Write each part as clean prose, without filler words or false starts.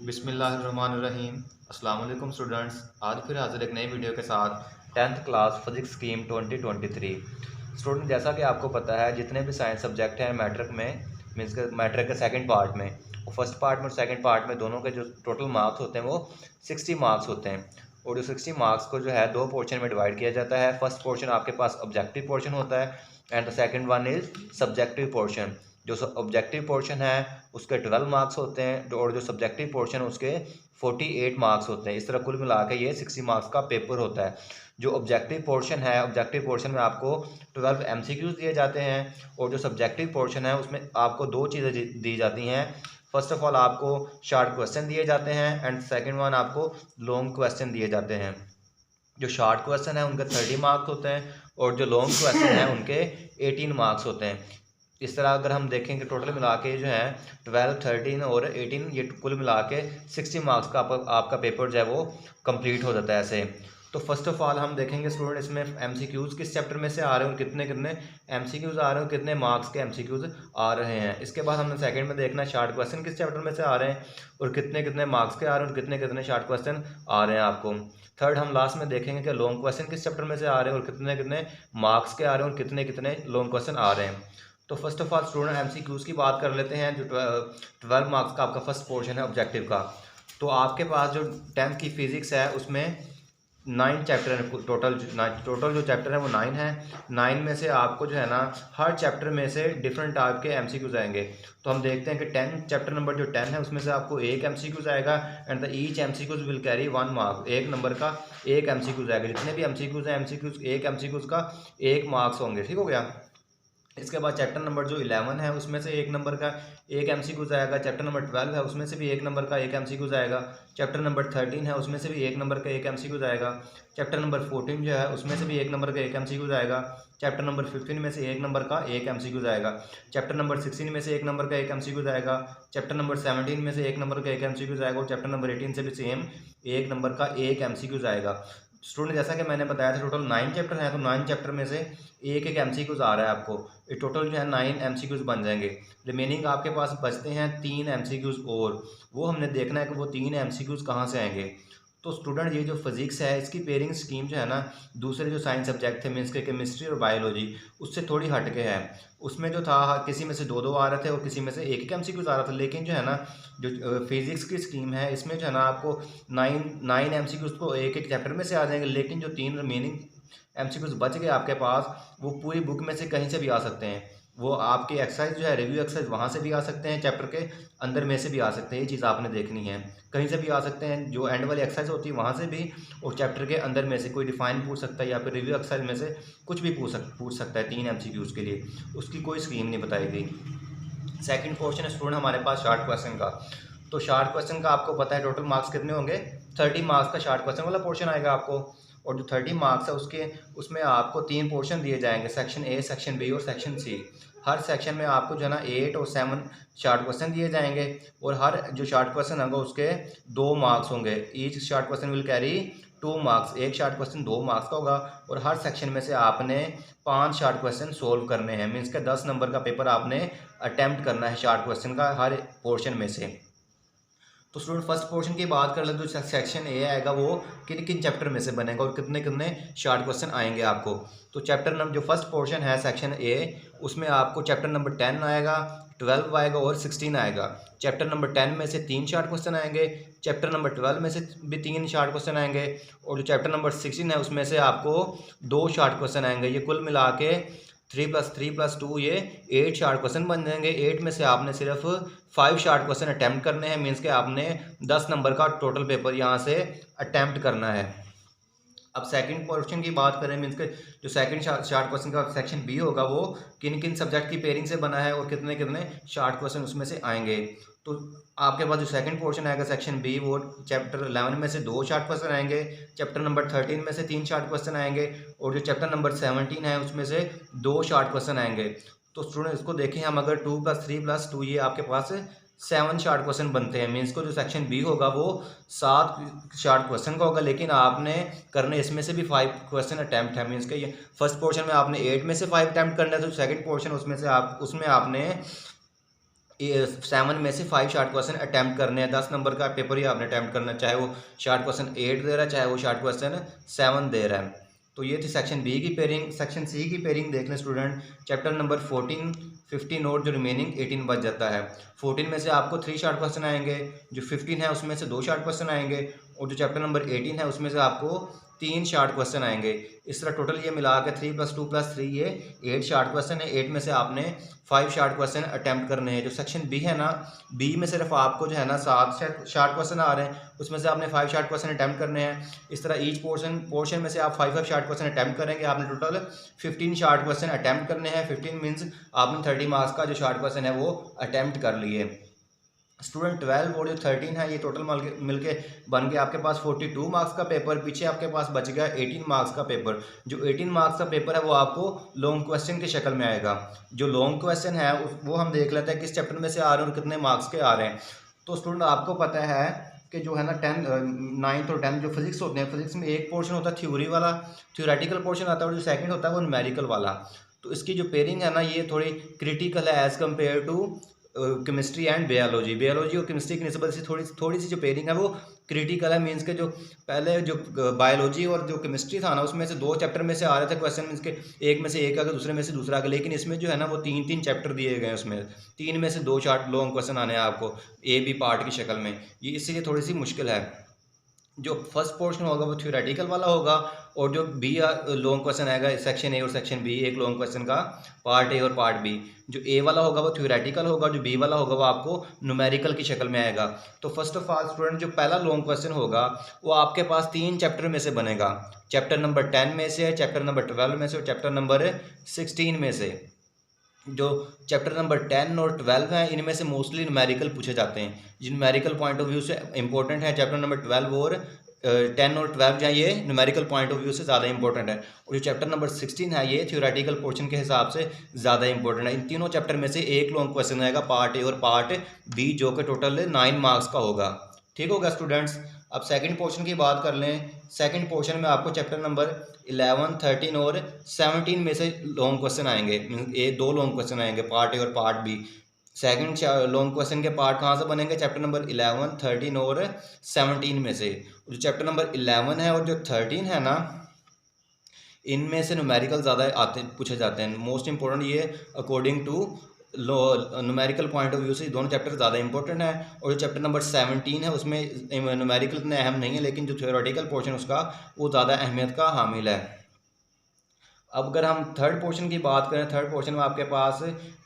बिस्मिल्लाहिर्रहमानिर्रहीम। अस्सलाम वालेकुम स्टूडेंट्स। आज फिर हाजिर एक नई वीडियो के साथ 10th class physics scheme 2023। Student, जैसा कि आपको पता है जितने भी साइंस सब्जेक्ट हैं मैट्रिक में, मीन्स के मैट्रिक के सेकंड पार्ट में, फर्स्ट पार्ट में और सेकंड पार्ट में दोनों के जो टोटल मार्क्स होते हैं वो 60 मार्क्स होते हैं। और जो 60 मार्क्स को जो है दो पोर्शन में डिवाइड किया जाता है। फर्स्ट पोर्शन आपके पास ऑब्जेक्टिव पोर्शन होता है and the second one is subjective portion. जो ऑब्जेक्टिव पोर्शन है उसके 12 मार्क्स होते हैं और जो सब्जेक्टिव पोर्शन है उसके 48 मार्क्स होते हैं। इस तरह कुल मिला के ये 60 मार्क्स का पेपर होता है। जो ऑब्जेक्टिव पोर्शन है, ऑब्जेक्टिव पोर्शन में आपको 12 एमसीक्यूज दिए जाते हैं और जो सब्जेक्टिव पोर्शन है उसमें आपको दो चीज़ें दी जाती हैं। फर्स्ट ऑफ ऑल आपको शॉर्ट क्वेश्चन दिए जाते हैं एंड सेकेंड वन आपको लॉन्ग क्वेश्चन दिए जाते हैं। जो शॉर्ट क्वेश्चन है उनके 30 मार्क्स होते हैं और जो लॉन्ग क्वेश्चन है उनके 18 मार्क्स होते हैं। इस तरह अगर हम देखेंगे टोटल मिला के जो है 12, 13 और 18, ये कुल मिला के 60 मार्क्स का आपका पेपर जो है वो कंप्लीट हो जाता है ऐसे। तो फर्स्ट ऑफ ऑल हम देखेंगे स्टूडेंट इसमें एमसीक्यूज़ किस चैप्टर में से आ रहे हैं और कितने कितने एमसीक्यूज़ आ रहे हैं, कितने मार्क्स के एमसीक्यूज़ आ रहे हैं। इसके बाद हमने सेकंड में देखना है शॉर्ट क्वेश्चन किस चैप्टर में से आ रहे हैं और कितने कितने मार्क्स के आ रहे हैं और कितने कितने शॉर्ट क्वेश्चन आ रहे हैं आपको। थर्ड हम लास्ट में देखेंगे कि लॉन्ग क्वेश्चन किस चैप्टर में से आ रहे हैं और कितने कितने मार्क्स के आ रहे हैं और कितने कितने लॉन्ग क्वेश्चन आ रहे हैं। तो first of all student MCQs की बात कर लेते हैं। जो 12 मार्क्स का आपका फर्स्ट पोर्शन है ऑब्जेक्टिव का। तो आपके पास जो 10th की फिजिक्स है उसमें 9 चैप्टर है टोटल जो चैप्टर है वो 9 है। 9 में से आपको जो है ना हर चैप्टर में से डिफरेंट टाइप के एमसीक्यूज़ आएंगे। तो हम देखते हैं कि 10 चैप्टर नंबर जो 10 है उसमें से आपको एक एमसीक्यूज़ आएगा and the each MCQs will carry 1 mark. एक नंबर का एक एमसीक्यूज़ आएगा। जितने भी एमसीक्यूज़ हैं एक एमसीक्यूज़ का 1 मार्क्स होंगे। ठीक हो गया। इसके बाद चैप्टर नंबर जो 11 है उसमें से एक नंबर का एक एमसीक्यूज़ आएगा। चैप्टर नंबर 12 है उसमें से भी एक नंबर का एक एमसीक्यूज़ आएगा। चैप्टर नंबर 13 है उसमें से भी एक नंबर का एक एमसीक्यूज़ आएगा। चैप्टर नंबर 14 जो है उसमें से भी एक नंबर का एक एमसीक्यूज़ आएगा। चैप्टर नंबर 15 में से एक नंबर का एक एमसीक्यूज़ आएगा। चैप्टर नंबर 16 में से एक नंबर का एक एमसीक्यूज़ आएगा। चैप्टर नंबर 17 में से एक नंबर का एक एमसीक्यूज़ आएगा और चैप्टर नंबर 18 से भी सेम एक नंबर का एक एमसीक्यूज़ आएगा। स्टूडेंट, जैसा कि मैंने बताया था टोटल 9 चैप्टर हैं तो 9 चैप्टर में से एक एक एमसीक्यूज़ आ रहा है आपको। ये टोटल जो है 9 एमसीक्यूज़ बन जाएंगे। रिमेनिंग आपके पास बचते हैं 3 एमसीक्यूज़ और वो हमने देखना है कि वो 3 एमसीक्यूज़ कहाँ से आएंगे। तो स्टूडेंट, ये जो फिजिक्स है इसकी पेयरिंग स्कीम जो है ना दूसरे जो साइंस सब्जेक्ट थे मीन्स के केमिस्ट्री और बायोलॉजी उससे थोड़ी हट के है। उसमें जो था किसी में से दो दो आ रहे थे और किसी में से एक एमसीक्यूज़ आ रहा था। लेकिन जो है ना जो फिजिक्स की स्कीम है इसमें जो है ना आपको 9 एमसीक्यूज़ तो एक एक चैप्टर में से आ जाएंगे। लेकिन जो 3 रिमेनिंग एमसीक्यूज़ बच गए आपके पास वो पूरी बुक में से कहीं से भी आ सकते हैं। वो आपकी एक्सरसाइज जो है रिव्यू एक्सरसाइज वहाँ से भी आ सकते हैं, चैप्टर के अंदर में से भी आ सकते हैं। ये चीज़ आपने देखनी है। कहीं से भी आ सकते हैं, जो एंड वाली एक्सरसाइज होती है वहाँ से भी और चैप्टर के अंदर में से कोई डिफाइन पूछ सकता है या फिर रिव्यू एक्सरसाइज में से कुछ भी पूछ सकता है। 3 एमसीक्यूज़ के लिए उसकी कोई स्कीम नहीं बताई गई। सेकंड क्वेश्चन है स्टूडेंट हमारे पास शॉर्ट क्वेश्चन का। तो शॉर्ट क्वेश्चन का आपको पता है टोटल मार्क्स कितने होंगे। 30 मार्क्स का शॉर्ट क्वेश्चन वाला पोर्शन आएगा आपको। और जो 30 मार्क्स है उसमें आपको 3 पोर्शन दिए जाएंगे, सेक्शन ए, सेक्शन बी और सेक्शन सी। हर सेक्शन में आपको जो है ना 8 और 7 शॉर्ट क्वेश्चन दिए जाएंगे और हर जो शॉर्ट क्वेश्चन होगा उसके 2 मार्क्स होंगे। Each short question will carry 2 marks. एक शॉर्ट क्वेश्चन 2 मार्क्स का होगा और हर सेक्शन में से आपने 5 शॉर्ट क्वेश्चन सोल्व करने हैं। मीन्स के 10 नंबर का पेपर आपने अटैम्प्ट करना है शॉर्ट क्वेश्चन का हर पोर्शन में से। तो स्टूडेंट फर्स्ट पोर्शन की बात कर ले तो सेक्शन ए आएगा वो किन किन चैप्टर में से बनेगा और कितने कितने शॉर्ट क्वेश्चन आएंगे आपको। तो चैप्टर नंबर जो फर्स्ट पोर्शन है सेक्शन ए उसमें आपको चैप्टर नंबर 10 आएगा, 12 आएगा और 16 आएगा। चैप्टर नंबर 10 में से 3 शॉर्ट क्वेश्चन आएंगे। चैप्टर नंबर 12 में से भी 3 शॉर्ट क्वेश्चन आएंगे और जो चैप्टर नंबर 16 है उसमें से आपको 2 शॉर्ट क्वेश्चन आएंगे। ये कुल मिला के 3+3+2 ये 8 शॉर्ट क्वेश्चन बन जाएंगे। 8 में से आपने सिर्फ 5 शॉर्ट क्वेश्चन अटैम्प्ट करने हैं। मीन्स के आपने 10 नंबर का टोटल पेपर यहाँ से अटैम्प्ट करना है। अब सेकंड पोर्शन की बात करें मीन्स के जो सेकंड शॉर्ट क्वेश्चन का सेक्शन बी होगा वो किन किन सब्जेक्ट की पेयरिंग से बना है और कितने कितने शॉर्ट क्वेश्चन उसमें से आएंगे। तो आपके पास जो सेकंड पोर्शन आएगा सेक्शन बी वो चैप्टर 11 में से 2 शॉर्ट क्वेश्चन आएंगे। चैप्टर नंबर 13 में से 3 शॉर्ट क्वेश्चन आएंगे और जो चैप्टर नंबर 17 है उसमें से 2 शॉर्ट क्वेश्चन आएंगे। तो स्टूडेंट इसको देखें हम, अगर 2+3+2 ये आपके पास 7 शॉर्ट क्वेश्चन बनते हैं। मीन्स को जो सेक्शन बी होगा वो 7 शॉर्ट क्वेश्चन का होगा लेकिन आपने करने इसमें से भी 5 क्वेश्चन अटैम्प्ट है। मीन्स के ये फर्स्ट पोर्शन में आपने 8 में से 5 अटैम्प्ट करना है तो सेकंड पोर्शन उसमें आपने 7 में से 5 शार्ट क्वेश्चन अटैम्प्ट करने हैं। 10 नंबर का पेपर ही आपने अटैम्प्ट करना है, चाहे वो शार्ट क्वेश्चन 8 दे रहा है, चाहे वो शार्ट क्वेश्चन 7 दे रहा है। तो ये थी सेक्शन बी की पेयरिंग। सेक्शन सी की पेयरिंग देख लें स्टूडेंट। चैप्टर नंबर 14, 15 और जो रिमेनिंग 18 बच जाता है। 14 में से आपको 3 शार्ट क्वेश्चन आएंगे, जो 15 है उसमें से 2 शार्ट क्वेश्चन आएंगे, और जो चैप्टर नंबर 18 है उसमें से आपको 3 शार्ट क्वेश्चन आएंगे। इस तरह टोटल ये मिला के 3 + 2 + 3 ये 8 शार्ट क्वेश्चन है। 8 में से आपने 5 शार्ट क्वेश्चन अटैम्प्ट करने हैं। जो सेक्शन बी है ना, बी में सिर्फ आपको जो है ना 7 शार्ट क्वेश्चन आ रहे हैं, उसमें से आपने 5 शार्ट क्वेश्चन अटैम्प्ट करने हैं। इस तरह ईच पोर्शन में से आप 5 शार्ट क्वेश्चन अटैम्प्ट करेंगे। आपने टोटल 15 शार्ट क्वेश्चन अटैम्प्ट करने हैं। 15 मीन्स आपने 30 मार्क्स का जो शार्ट क्वेश्चन है वो अटैम्प्ट कर लिए। स्टूडेंट 12 और जो 13 है ये टोटल मिलके बन गया आपके पास 42 मार्क्स का पेपर। पीछे आपके पास बच गया 18 मार्क्स का पेपर। जो 18 मार्क्स का पेपर है वो आपको लॉन्ग क्वेश्चन की शक्ल में आएगा। जो लॉन्ग क्वेश्चन है वो हम देख लेते हैं किस चैप्टर में से आ रहे हैं और कितने मार्क्स के आ रहे हैं। तो स्टूडेंट आपको पता है कि जो है ना 9th और 10th जो फिजिक्स होते हैं, फिजिक्स में एक पोर्शन होता है थ्योरी वाला, थ्योरेटिकल पोर्शन आता है, और जो सेकंड होता है वो न्यूमेरिकल वाला। तो इसकी जो पेयरिंग है ना ये थोड़ी क्रिटिकल है as compared to chemistry and biology. Biology और केमिस्ट्री की निस्बत से थोड़ी सी जो पेयरिंग है वो क्रिटिकल है। मीन्स के जो पहले जो बायोलॉजी और जो केमिस्ट्री था ना उसमें से 2 चैप्टर में से आ रहे थे क्वेश्चन, मीन्स के एक में से एक आगे दूसरे में से दूसरा आगे, लेकिन इसमें जो है ना वो 3-3 चैप्टर दिए गए हैं। उसमें 3 में से 2 शार्ट लॉन्ग क्वेश्चन आने हैं आपको ए बी पार्ट की शक्ल में। ये इसलिए थोड़ी सी मुश्किल है। जो फर्स्ट पोर्शन होगा वो थ्योरेटिकल वाला होगा, और जो बी लॉन्ग क्वेश्चन आएगा सेक्शन ए और सेक्शन बी, एक लॉन्ग क्वेश्चन का पार्ट ए और पार्ट बी। जो ए वाला होगा वो थ्योरेटिकल होगा, जो बी वाला होगा वो आपको न्यूमेरिकल की शक्ल में आएगा। तो फर्स्ट ऑफ ऑल स्टूडेंट जो पहला लॉन्ग क्वेश्चन होगा वो आपके पास 3 चैप्टर में से बनेगा। चैप्टर नंबर 10 में से, चैप्टर नंबर 12 में से और चैप्टर नंबर 16 में से। जो चैप्टर नंबर 10 और 12 हैं इनमें से मोस्टली न्यूमेरिकल पूछे जाते हैं। जिन न्यूमेरिकल पॉइंट ऑफ व्यू से इंपॉर्टेंट है चैप्टर नंबर 12 और 10 और 12 जो है ये न्यूमेरिकल पॉइंट ऑफ व्यू से ज़्यादा इंपॉर्टेंट है। और जो चैप्टर नंबर 16 है ये थ्योरेटिकल पोर्शन के हिसाब से ज़्यादा इंपॉर्टेंट है। इन तीनों चैप्टर में से एक लॉन्ग क्वेश्चन आएगा पार्ट ए और पार्ट बी, जो कि टोटल 9 मार्क्स का होगा। ठीक होगा स्टूडेंट्स। अब सेकंड पोर्शन की बात कर लें। सेकंड पोर्शन में आपको चैप्टर नंबर 11, 13 और 17 में से लॉन्ग क्वेश्चन आएंगे। ये 2 लॉन्ग क्वेश्चन आएंगे पार्ट ए और part B. Second long question के पार्ट कहाँ से बनेंगे? चैप्टर नंबर 11, 13 और 17 में से। जो चैप्टर नंबर 11 है और जो 13 है ना इनमें से न्यूमेरिकल ज़्यादा आते पूछे जाते हैं। मोस्ट इंपॉर्टेंट ये according to numerical point of view से दोनों चैप्टर ज़्यादा इंपॉर्टेंट है। और जो चैप्टर नंबर 17 है उसमें न्यूमेरिकल इतने अहम नहीं है, लेकिन जो थ्योरेटिकल पोर्शन उसका वो ज़्यादा अहमियत का हामिल है। अब अगर हम थर्ड पोर्शन की बात करें, थर्ड पोर्शन में आपके पास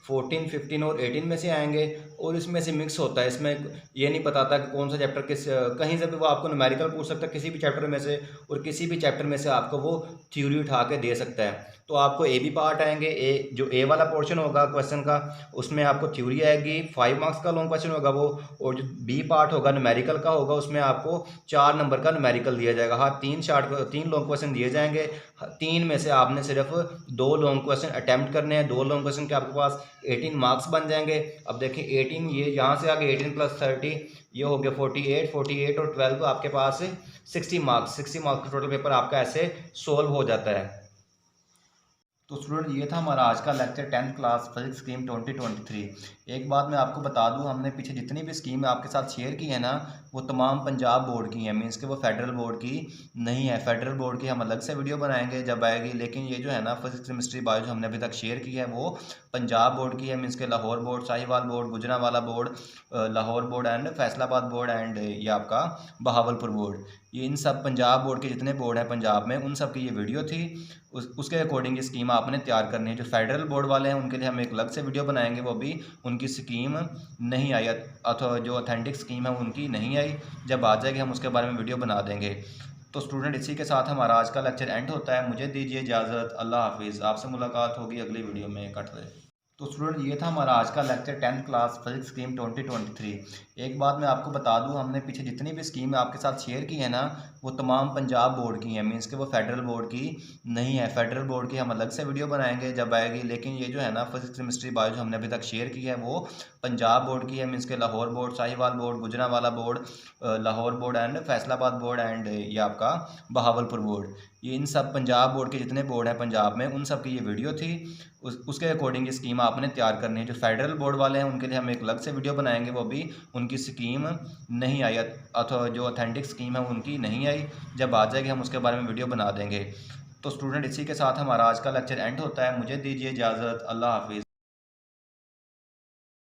14, 15 और 18 में से आएंगे, और इसमें से मिक्स होता है। इसमें ये नहीं बताता कि कौन सा चैप्टर किस, कहीं से भी वो आपको न्यूमेरिकल पूछ सकता है किसी भी चैप्टर में से, और किसी भी चैप्टर में से आपको वो थ्योरी उठा के दे सकता है। तो आपको ए बी पार्ट आएंगे। जो ए वाला पोर्शन होगा क्वेश्चन का उसमें आपको थ्योरी आएगी, 5 मार्क्स का लॉन्ग क्वेश्चन होगा वो। और जो बी पार्ट होगा न्यूमेरिकल का होगा, उसमें आपको 4 नंबर का न्यूमेरिकल दिया जाएगा। हाँ, 3 लॉन्ग क्वेश्चन दिए जाएंगे। 3 में से आपने सिर्फ 2 लॉन्ग क्वेश्चन अटैम्प्ट करने हैं। 2 लॉन्ग क्वेश्चन के आपके पास 18 मार्क्स बन जाएंगे। अब देखिए 18, ये यहाँ से आगे 18 + 30 ये हो गया 48 और 12 आपके पास 60 मार्क्स का टोटल पेपर आपका ऐसे सोल्व हो जाता है। तो स्टूडेंट ये था हमारा आज का lecture 10th class physics scheme 2023। एक बात मैं आपको बता दूं, हमने पीछे जितनी भी स्कीम आपके साथ शेयर की है ना वो तमाम पंजाब बोर्ड की हैं। मीन्स के वो फेडरल बोर्ड की नहीं है। फेडरल बोर्ड की हम अलग से वीडियो बनाएंगे जब आएगी, लेकिन ये जो है ना फिजिक्स केमिस्ट्री बायो जो हमने अभी तक शेयर की है वो पंजाब बोर्ड की है। मीन्स के Lahore board, Sahiwal board, Gujranwala board, Lahore board and Faisalabad board and ये आपका बहावलपुर बोर्ड। ये इन सब पंजाब बोर्ड के जितने बोर्ड हैं पंजाब में उन सब की ये वीडियो थी। उसके अकॉर्डिंग ये स्कीम आपने तैयार करनी है। जो फेडरल बोर्ड वाले हैं उनके लिए हम एक अलग से वीडियो बनाएंगे, वो भी उनकी स्कीम नहीं आई अथवा जो ऑथेंटिक स्कीम है उनकी नहीं आई। जब आ जाएगी हम उसके बारे में वीडियो बना देंगे। तो स्टूडेंट इसी के साथ हमारा आज का लेक्चर एंड होता है। मुझे दीजिए इजाज़त। अल्लाह हाफिज़। आपसे मुलाकात होगी अगली वीडियो में। कट रहे। तो स्टूडेंट ये था हमारा आज का lecture 10th class physics scheme 2023। एक बात मैं आपको बता दूं, हमने पीछे जितनी भी स्कीम आपके साथ शेयर की है ना वो तमाम पंजाब बोर्ड की हैं। मीन्स के वो फेडरल बोर्ड की नहीं है। फेडरल बोर्ड की हम अलग से वीडियो बनाएंगे जब आएगी, लेकिन ये जो है ना फिजिक्स केमिस्ट्री बायो जो हमने अभी तक शेयर की है वो पंजाब बोर्ड की है। मीन्स के Lahore board, Sahiwal board, Gujranwala board, Lahore board and Faisalabad board and ये आपका बहावलपुर बोर्ड। ये इन सब पंजाब बोर्ड के जितने बोर्ड हैं पंजाब में, उन सब की ये वीडियो थी। उसके अकॉर्डिंग ये स्कीम आपने तैयार करनी है। जो फेडरल बोर्ड वाले हैं उनके लिए हम एक अलग से वीडियो बनाएंगे, वो भी उनकी स्कीम नहीं आई अथवा जो ऑथेंटिक स्कीम है उनकी नहीं आई। जब आ जाएगी हम उसके बारे में वीडियो बना देंगे। तो स्टूडेंट, इसी के साथ हमारा आज का लेक्चर एंड होता है। मुझे दीजिए इजाज़त। अल्लाह हाफिज़।